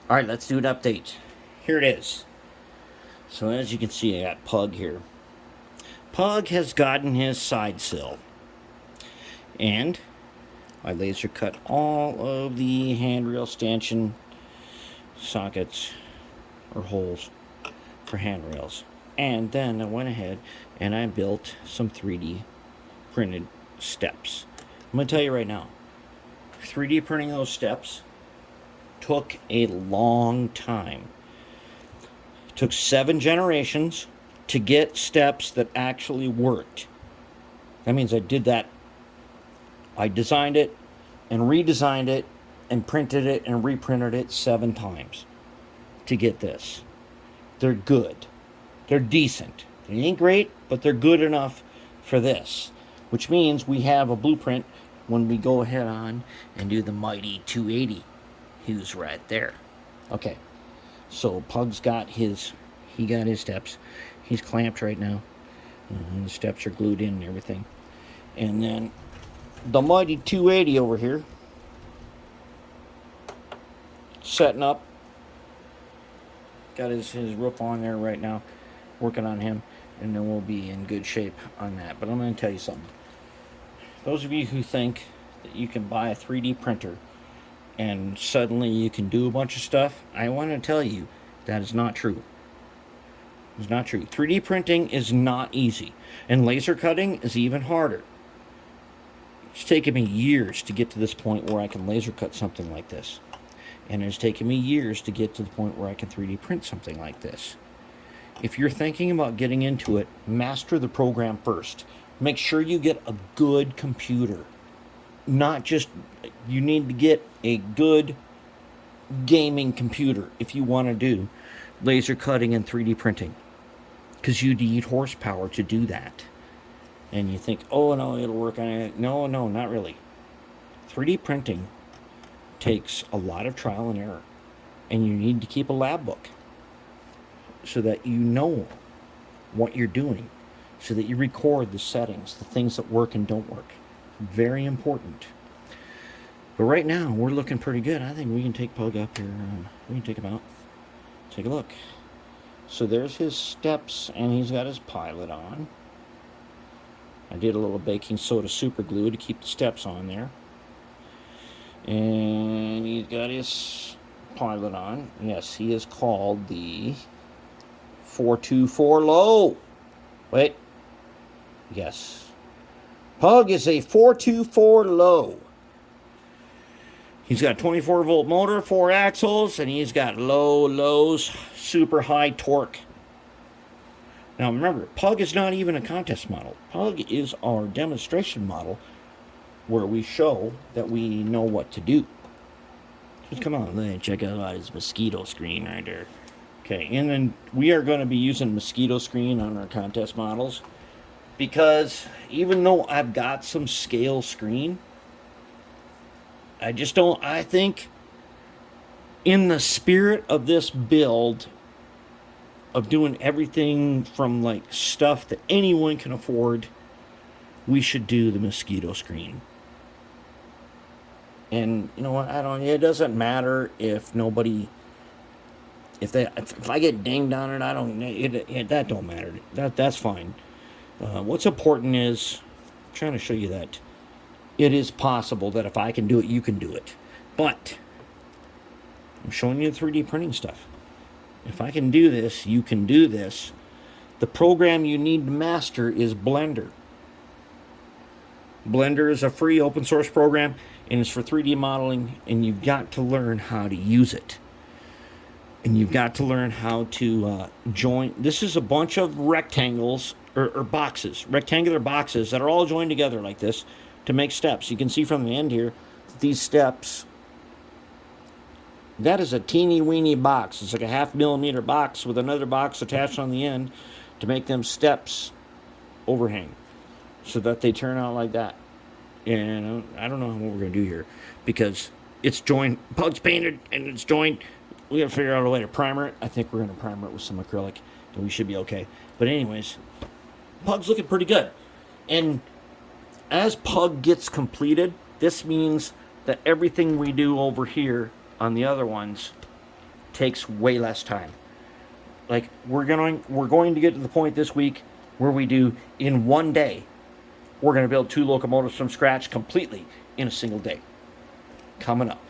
All right, let's do an update. Here it is. So as you can see, I got Pug here. Pug has gotten his side sill, and I laser cut all of the handrail stanchion sockets or holes for handrails. And then I went ahead and I built some 3D printed steps. I'm going to tell you right now, 3D printing those steps took a long time. It took 7 generations to get steps that actually worked. That means I did that. I designed it and redesigned it and printed it and reprinted it 7 times to get this. They're good. They're decent. They ain't great, but they're good enough for this. Which means we have a blueprint when we go ahead on and do the mighty 280. Who's right there. Okay. So Pug's got his steps. He's clamped right now. The steps are glued in and everything. And then the mighty 280 over here, setting up. Got his roof on there right now, working on him, and then we'll be in good shape on that. But I'm going to tell you something. Those of you who think that you can buy a 3D printer and suddenly you can do a bunch of stuff, I want to tell you that is not true. It's not true. 3D printing is not easy, and laser cutting is even harder. It's taken me years to get to this point where I can laser cut something like this. And it's taken me years to get to the point where I can 3D print something like this. If you're thinking about getting into it, master the program first. Make sure you get a good computer. Not just, you need to get a good gaming computer if you want to do laser cutting and 3D printing. Because you need horsepower to do that. And you think, oh no, it'll work on it. No, not really. 3D printing takes a lot of trial and error. And you need to keep a lab book so that you know what you're doing, so that you record the settings, the things that work and don't work. Very important. But right now, we're looking pretty good. I think we can take Pug up here. We can take him out. Take a look. So there's his steps, and he's got his pilot on. I did a little baking soda super glue to keep the steps on there. And he's got his pilot on. Yes, he is called the 424 low. Wait. Yes. Pug is a 424 low. He's got a 24 volt motor, 4 axles, and he's got lows, super high torque. Now remember, Pug is not even a contest model. Pug is our demonstration model where we show that we know what to do. Just come on, let me check out his mosquito screen right there. Okay, and then we are going to be using mosquito screen on our contest models because even though I've got some scale screen, I think in the spirit of this build of doing everything from like stuff that anyone can afford, we should do the mosquito screen. And you know what? It doesn't matter if I get dinged on it. That don't matter. That's fine. What's important is I'm trying to show you that it is possible that if I can do it, you can do it. But I'm showing you the 3D printing stuff. If I can do this, you can do this. The program you need to master is Blender. Blender is a free open source program, and it's for 3D modeling, and you've got to learn how to use it. And you've got to learn how to join. This is a bunch of rectangles or boxes, rectangular boxes that are all joined together like this to make steps. You can see from the end here, these steps, that is a teeny weeny box. It's like a 0.5 millimeter box with another box attached on the end to make them steps overhang so that they turn out like that. And I don't know what we're going to do here because it's joined, Pug's painted and it's joined. We got to figure out a way to primer it. I think we're going to primer it with some acrylic and we should be okay. But anyways, Pug's looking pretty good. And as Pug gets completed, this means that everything we do over here on the other ones takes way less time. Like, we're going to get to the point this week where we do, in one day, we're going to build 2 locomotives from scratch completely in a single day. Coming up.